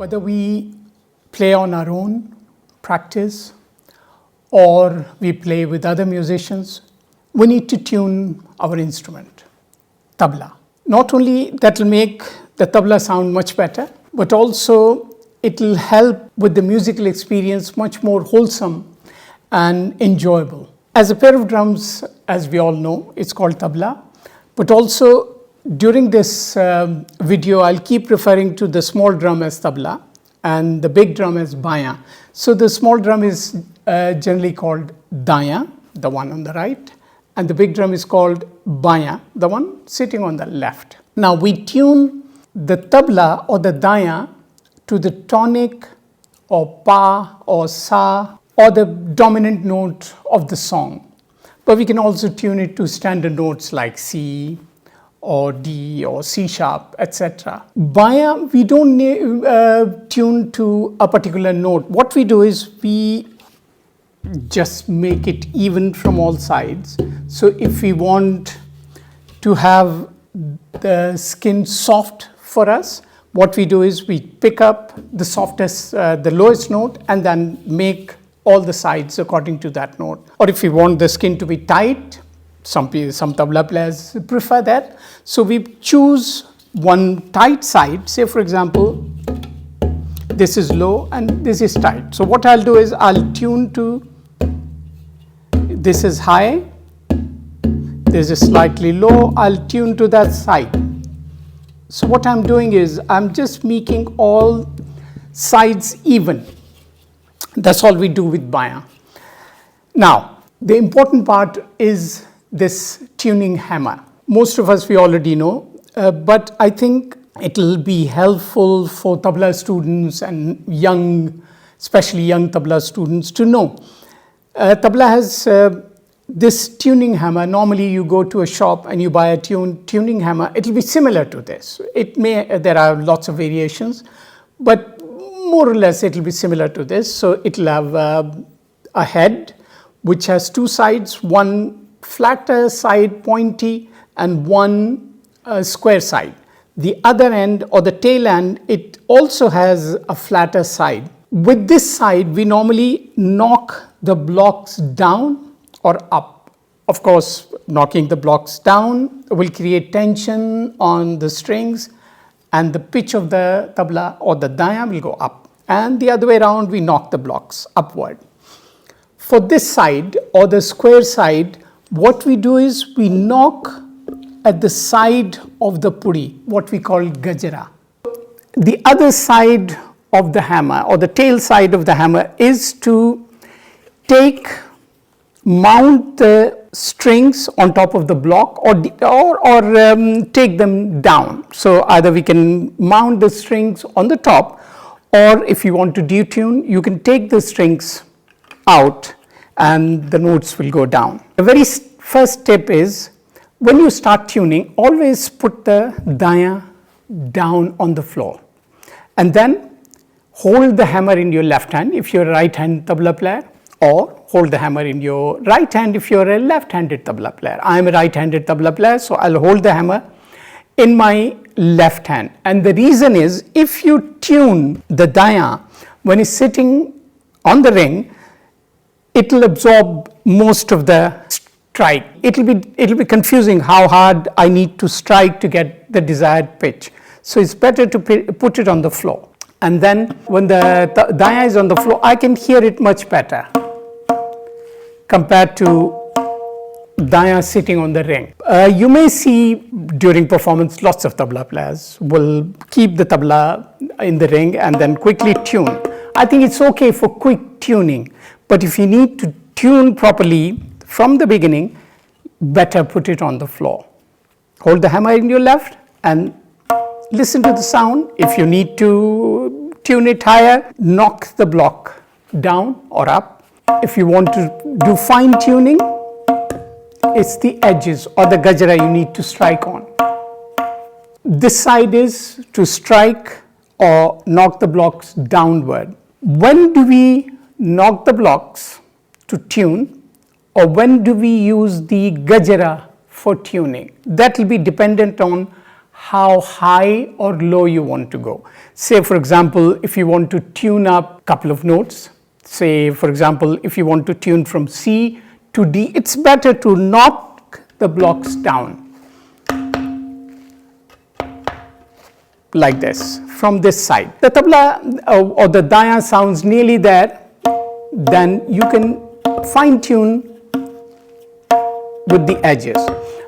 Whether we play on our own, practice, or we play with other musicians, we need to tune our instrument, tabla. Not only that will make the tabla sound much better, but also it will help with the musical experience much more wholesome and enjoyable. As a pair of drums, as we all know, it's called tabla, but also during this video, I'll keep referring to the small drum as tabla and the big drum as bayan. So the small drum is generally called Dhayan, the one on the right, and the big drum is called Bayan, the one sitting on the left. Now we tune the tabla or the Dhayan to the tonic or pa or sa or the dominant note of the song. But we can also tune it to standard notes like C or D or C sharp, etc. Bayan, we don't tune to a particular note. What we do is we just make it even from all sides. So if we want to have the skin soft for us, what we do is we pick up the softest, the lowest note, and then make all the sides according to that note. Or if we want the skin to be tight, some tabla players prefer that. So we choose one tight side. Say for example, this is low and this is tight. So what I'll do is I'll tune to, this is high, this is slightly low, I'll tune to that side. So what I'm doing is I'm just making all sides even. That's all we do with bayan. Now, the important part is this tuning hammer. Most of us we already know, but I think it will be helpful for tabla students and especially young tabla students to know. Tabla has this tuning hammer. Normally you go to a shop and you buy a tuning hammer. It will be similar to this. There are lots of variations, but more or less it will be similar to this. So it will have a head which has two sides, one flatter side, pointy, and one square side. The other end or the tail end, it also has a flatter side. With this side, we normally knock the blocks down or up. Of course, knocking the blocks down will create tension on the strings, and the pitch of the tabla or the dhayan will go up. And the other way around, we knock the blocks upward. For this side or the square side, what we do is we knock at the side of the puri, what we call gajra. The other side of the hammer or the tail side of the hammer is to mount the strings on top of the block or take them down. So either we can mount the strings on the top, or if you want to detune, you can take the strings out and the notes will go down. The very first tip is, when you start tuning, always put the dhayan down on the floor and then hold the hammer in your left hand if you're a right-hand tabla player, or hold the hammer in your right hand if you're a left-handed tabla player. I'm a right-handed tabla player, so I'll hold the hammer in my left hand. And the reason is, if you tune the dhayan when it's sitting on the ring, it will absorb most of the strike. It'll be confusing how hard I need to strike to get the desired pitch. So it's better to put it on the floor. And then when the dhayan is on the floor, I can hear it much better compared to dhayan sitting on the ring. You may see during performance lots of tabla players will keep the tabla in the ring and then quickly tune. I think it's okay for quick tuning, but if you need to tune properly from the beginning, better put it on the floor. Hold the hammer in your left and listen to the sound. If you need to tune it higher, knock the block down or up. If you want to do fine tuning, it's the edges or the gajra you need to strike on. This side is to strike or knock the blocks downward. When do we knock the blocks to tune, or when do we use the gajra for tuning? That will be dependent on how high or low you want to go. Say for example, if you want to tune up a couple of notes, say for example, if you want to tune from C to D, it's better to knock the blocks down like this from this side. The tabla or the Dhayan sounds nearly there, then you can fine tune with the edges.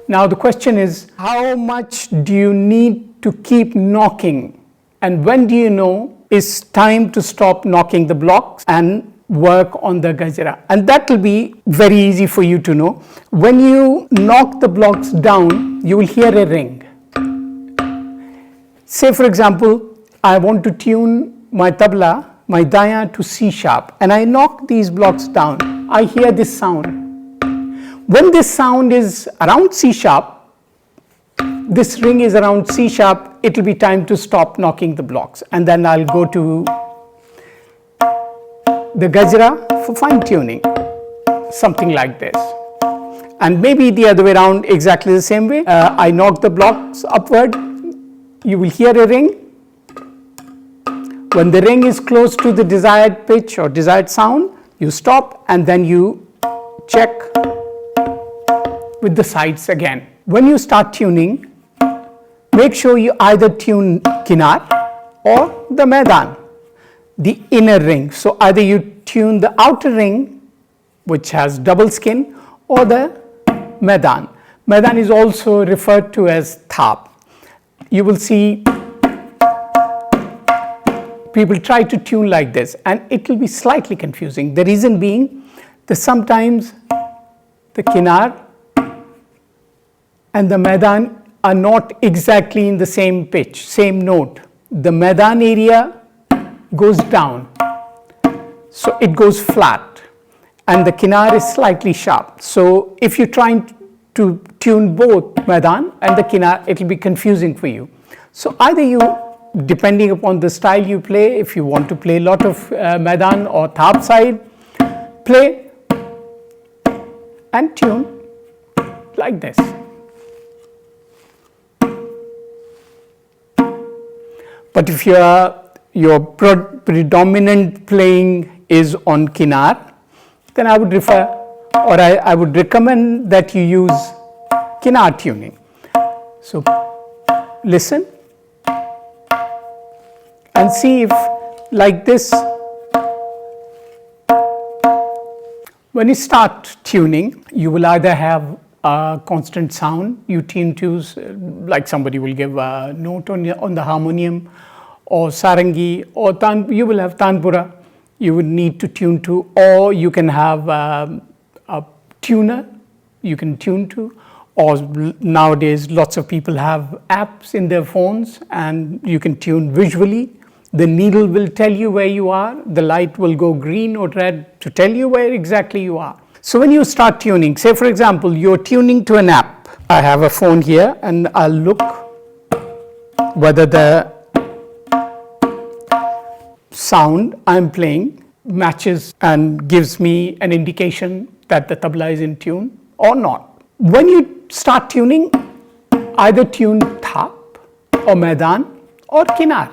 Now the question is, how much do you need to keep knocking, and when do you know it's time to stop knocking the blocks and work on the gajra? And that will be very easy for you to know. When you knock the blocks down, you will hear a ring. Say for example, I want to tune my tabla, my Dhayan to C sharp, and I knock these blocks down. I hear this sound. When this sound is around C sharp, this ring is around C sharp, it will be time to stop knocking the blocks, and then I'll go to the gajra for fine tuning, something like this. And maybe the other way around, exactly the same way. I knock the blocks upward, you will hear a ring. When the ring is close to the desired pitch or desired sound, you stop and then you check with the sides again. When you start tuning, make sure you either tune Kinar or the Mehdan, the inner ring. So either you tune the outer ring, which has double skin, or the Mehdan. Mehdan is also referred to as Thap. You will see people try to tune like this, and it will be slightly confusing. The reason being that sometimes the Kinar and the Mehdan are not exactly in the same pitch, same note. The Mehdan area goes down, so it goes flat, and the Kinar is slightly sharp. So if you're trying to tune both Mehdan and the Kinar, it will be confusing for you. So either you, depending upon the style you play, if you want to play a lot of Mehdan or Thap side, play and tune like this. But if your predominant playing is on Kinar, then I would refer, or I would recommend that you use Kinar tuning. So listen and see if, like this, when you start tuning, you will either have a constant sound you tune to, like somebody will give a note on the harmonium, or sarangi, or you will have tanpura you would need to tune to, or you can have a tuner you can tune to, or nowadays lots of people have apps in their phones and you can tune visually. The needle will tell you where you are, the light will go green or red to tell you where exactly you are. So when you start tuning, say for example, you're tuning to an app. I have a phone here and I'll look whether the sound I'm playing matches and gives me an indication that the tabla is in tune or not. When you start tuning, either tune Thap or Mehdan or Kinar.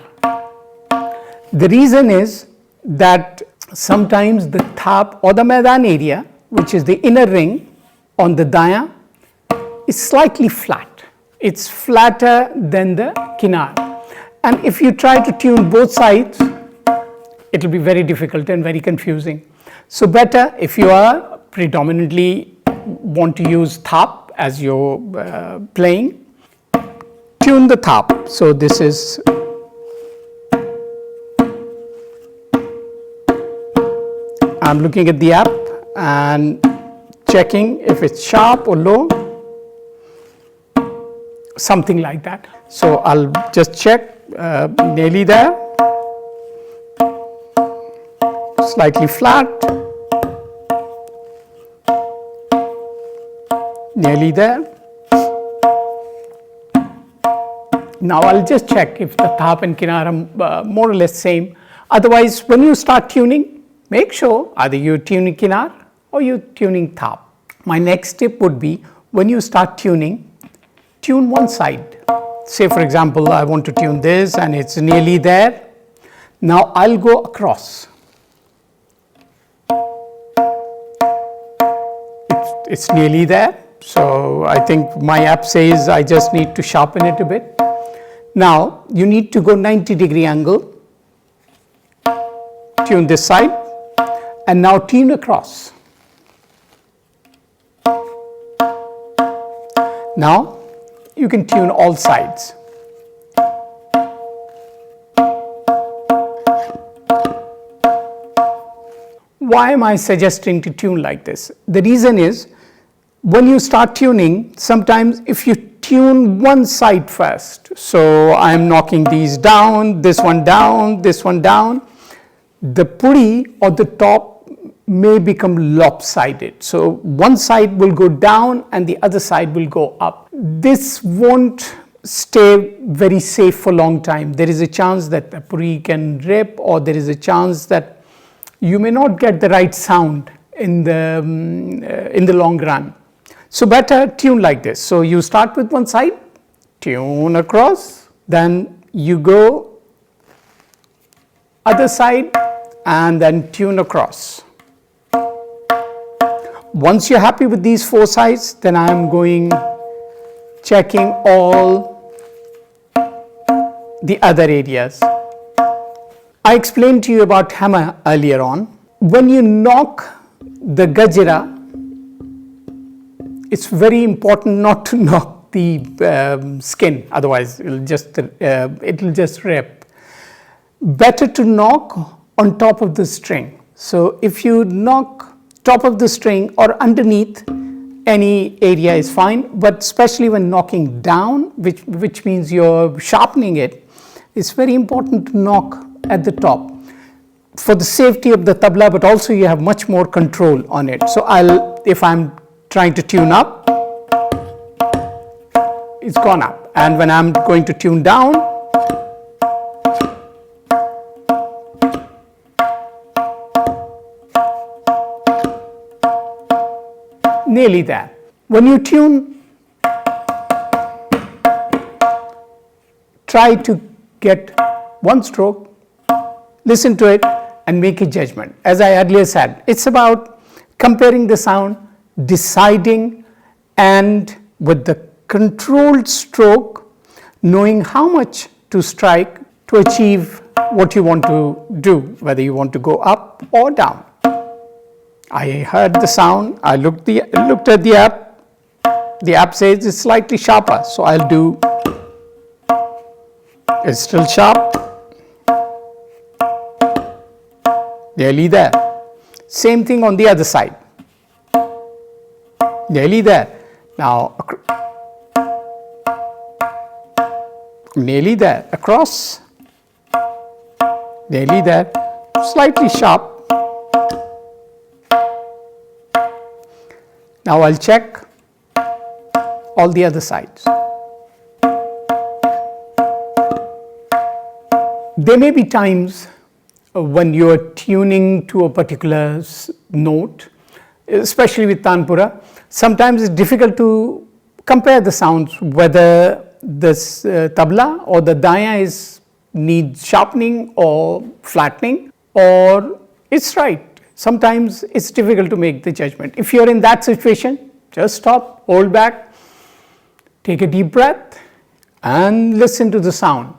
The reason is that sometimes the Thap or the Mehdan area, which is the inner ring on the Dhayan, is slightly flat. It's flatter than the Kinar. And if you try to tune both sides, it will be very difficult and very confusing. So better, if you are predominantly want to use Thap as your playing, tune the Thap. So this is I'm looking at the app and checking if it's sharp or low, something like that. So I'll just check, nearly there, slightly flat, nearly there. Now I'll just check if the Thap and Kinar are more or less same. Otherwise, when you start tuning, make sure either you're tuning Kinar or you're tuning Thap. My next tip would be, when you start tuning, tune one side. Say for example, I want to tune this and it's nearly there. Now I'll go across. It's nearly there. So I think my app says I just need to sharpen it a bit. Now you need to go 90-degree angle, tune this side, and now tune across. Now you can tune all sides. Why am I suggesting to tune like this? The reason is, when you start tuning, sometimes if you tune one side first, so I'm knocking these down, this one down, this one down, the puri or the top may become lopsided. So one side will go down and the other side will go up. This won't stay very safe for a long time. There is a chance that the puri can rip, or there is a chance that you may not get the right sound in the long run. So better tune like this. So you start with one side, tune across, then you go other side and then tune across. Once you're happy with these four sides, then I'm going checking all the other areas. I explained to you about hammer earlier on. When you knock the gajra, it's very important not to knock the skin, otherwise it'll just rip. Better to knock on top of the string. So if you knock top of the string or underneath, any area is fine, but especially when knocking down, which means you're sharpening it, it's very important to knock at the top for the safety of the tabla, but also you have much more control on it. So if I'm trying to tune up, it's gone up, and when I'm going to tune down, nearly there. When you tune, try to get one stroke, listen to it and make a judgment. As I earlier said, it's about comparing the sound, deciding, and with the controlled stroke, knowing how much to strike to achieve what you want to do, whether you want to go up or down. I heard the sound, I looked at the app says it's slightly sharper, so I'll do, it's still sharp, nearly there. Same thing on the other side, nearly there. Now, nearly there, across, nearly there, slightly sharp. Now I'll check all the other sides. There may be times when you are tuning to a particular note, especially with Tanpura. Sometimes it's difficult to compare the sounds, whether this tabla or the daya needs sharpening or flattening, or it's right. Sometimes it's difficult to make the judgment. If you're in that situation, just stop, hold back, take a deep breath and listen to the sound.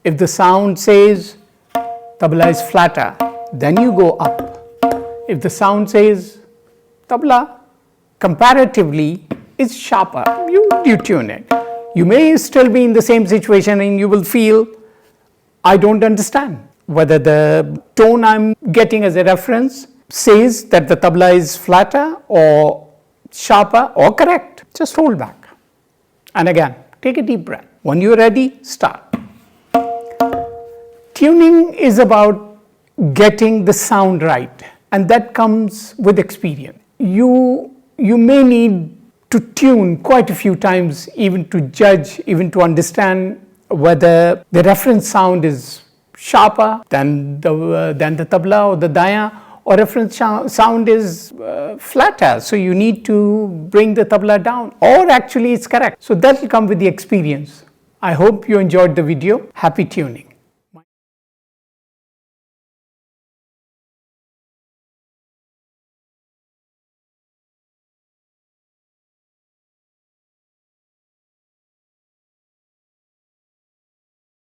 If the sound says tabla is flatter, then you go up. If the sound says tabla comparatively is sharper, you tune it. You may still be in the same situation and you will feel, I don't understand whether the tone I'm getting as a reference says that the tabla is flatter or sharper or correct. Just hold back. And again, take a deep breath. When you're ready, start. Tuning is about getting the sound right, and that comes with experience. You may need to tune quite a few times even to judge, even to understand whether the reference sound is sharper than the tabla or the daya, or reference sound is flatter, so you need to bring the tabla down, or actually it's correct. So that will come with the experience. I hope you enjoyed the video. Happy tuning.